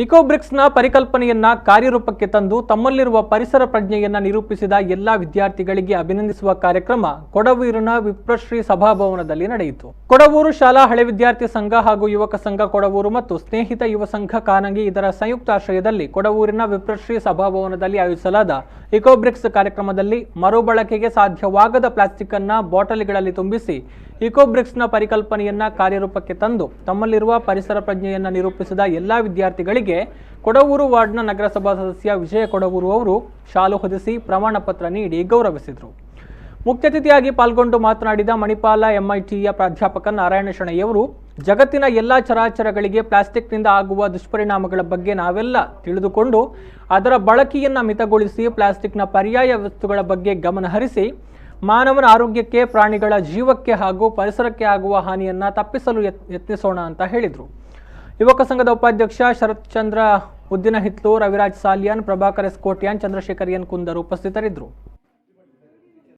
ಇಕೋಬ್ರಿಕ್ಸ್ನ ಪರಿಕಲ್ಪನೆಯನ್ನ ಕಾರ್ಯರೂಪಕ್ಕೆ ತಂದು ತಮ್ಮಲ್ಲಿರುವ ಪರಿಸರ ಪ್ರಜ್ಞೆಯನ್ನ ನಿರೂಪಿಸಿದ ಎಲ್ಲಾ ವಿದ್ಯಾರ್ಥಿಗಳಿಗೆ ಅಭಿನಂದಿಸುವ ಕಾರ್ಯಕ್ರಮ ಕೊಡವೂರಿನ ವಿಪ್ರಶ್ರೀ ಸಭಾಭವನದಲ್ಲಿ ನಡೆಯಿತು. ಕೊಡವೂರು ಶಾಲಾ ಹಳೆ ವಿದ್ಯಾರ್ಥಿ ಸಂಘ ಹಾಗೂ ಯುವಕ ಸಂಘ ಕೊಡವೂರು ಮತ್ತು ಸ್ನೇಹಿತ ಯುವ ಸಂಘ ಕಾನಂಗಿ ಇದರ ಸಂಯುಕ್ತ ಆಶ್ರಯದಲ್ಲಿ ಕೊಡವೂರಿನ ವಿಪ್ರಶ್ರೀ ಸಭಾಭವನದಲ್ಲಿ ಆಯೋಜಿಸಲಾದ ಇಕೋಬ್ರಿಕ್ಸ್ ಕಾರ್ಯಕ್ರಮದಲ್ಲಿ ಮರುಬಳಕೆಗೆ ಸಾಧ್ಯವಾಗದ ಪ್ಲಾಸ್ಟಿಕ್ ಅನ್ನ ಬಾಟಲಿಗಳಲ್ಲಿ ತುಂಬಿಸಿ ಇಕೋಬ್ರಿಕ್ಸ್ನ ಪರಿಕಲ್ಪನೆಯನ್ನ ಕಾರ್ಯರೂಪಕ್ಕೆ ತಂದು ತಮ್ಮಲ್ಲಿರುವ ಪರಿಸರ ಪ್ರಜ್ಞೆಯನ್ನ ನಿರೂಪಿಸಿದ ಎಲ್ಲಾ ವಿದ್ಯಾರ್ಥಿಗಳಿಗೆ ಕೊಡವೂರು ವಾರ್ಡ್ನ ನಗರಸಭಾ ಸದಸ್ಯ ವಿಜಯ ಕೊಡವೂರು ಅವರು ಶಾಲು ಹೊದಿಸಿ ಪ್ರಮಾಣ ಪತ್ರ ನೀಡಿ ಗೌರವಿಸಿದರು. ಮುಖ್ಯ ಅತಿಥಿಯಾಗಿ ಪಾಲ್ಗೊಂಡು ಮಾತನಾಡಿದ ಮಣಿಪಾಲ ಎಂಐಟಿಯ ಪ್ರಾಧ್ಯಾಪಕ ನಾರಾಯಣ ಶೆಣೈಯವರು ಜಗತ್ತಿನ ಎಲ್ಲಾ ಚರಾಚರಗಳಿಗೆ ಪ್ಲಾಸ್ಟಿಕ್ನಿಂದ ಆಗುವ ದುಷ್ಪರಿಣಾಮಗಳ ಬಗ್ಗೆ ನಾವೆಲ್ಲ ತಿಳಿದುಕೊಂಡು ಅದರ ಬಳಕೆಯನ್ನು ಮಿತಗೊಳಿಸಿ ಪ್ಲಾಸ್ಟಿಕ್ನ ಪರ್ಯಾಯ ವಸ್ತುಗಳ ಬಗ್ಗೆ ಗಮನ ಹರಿಸಿ ಮಾನವನ ಆರೋಗ್ಯಕ್ಕೆ, ಪ್ರಾಣಿಗಳ ಜೀವಕ್ಕೆ ಹಾಗೂ ಪರಿಸರಕ್ಕೆ ಆಗುವ ಹಾನಿಯನ್ನ ತಪ್ಪಿಸಲು ಯತ್ನಿಸೋಣ ಅಂತ ಹೇಳಿದರು. ಯುವಕ ಸಂಘದ ಉಪಾಧ್ಯಕ್ಷ ಶರತ್ ಚಂದ್ರ ಉದ್ದಿನಹಿತ್ಲು, ರವಿರಾಜ್ ಸಾಲಿಯಾನ್, ಪ್ರಭಾಕರ್ ಎಸ್ ಕೋಟ್ಯಾನ್, ಚಂದ್ರಶೇಖರ್ ಎನ್ ಕುಂದರ್ ಉಪಸ್ಥಿತರಿದ್ದರು.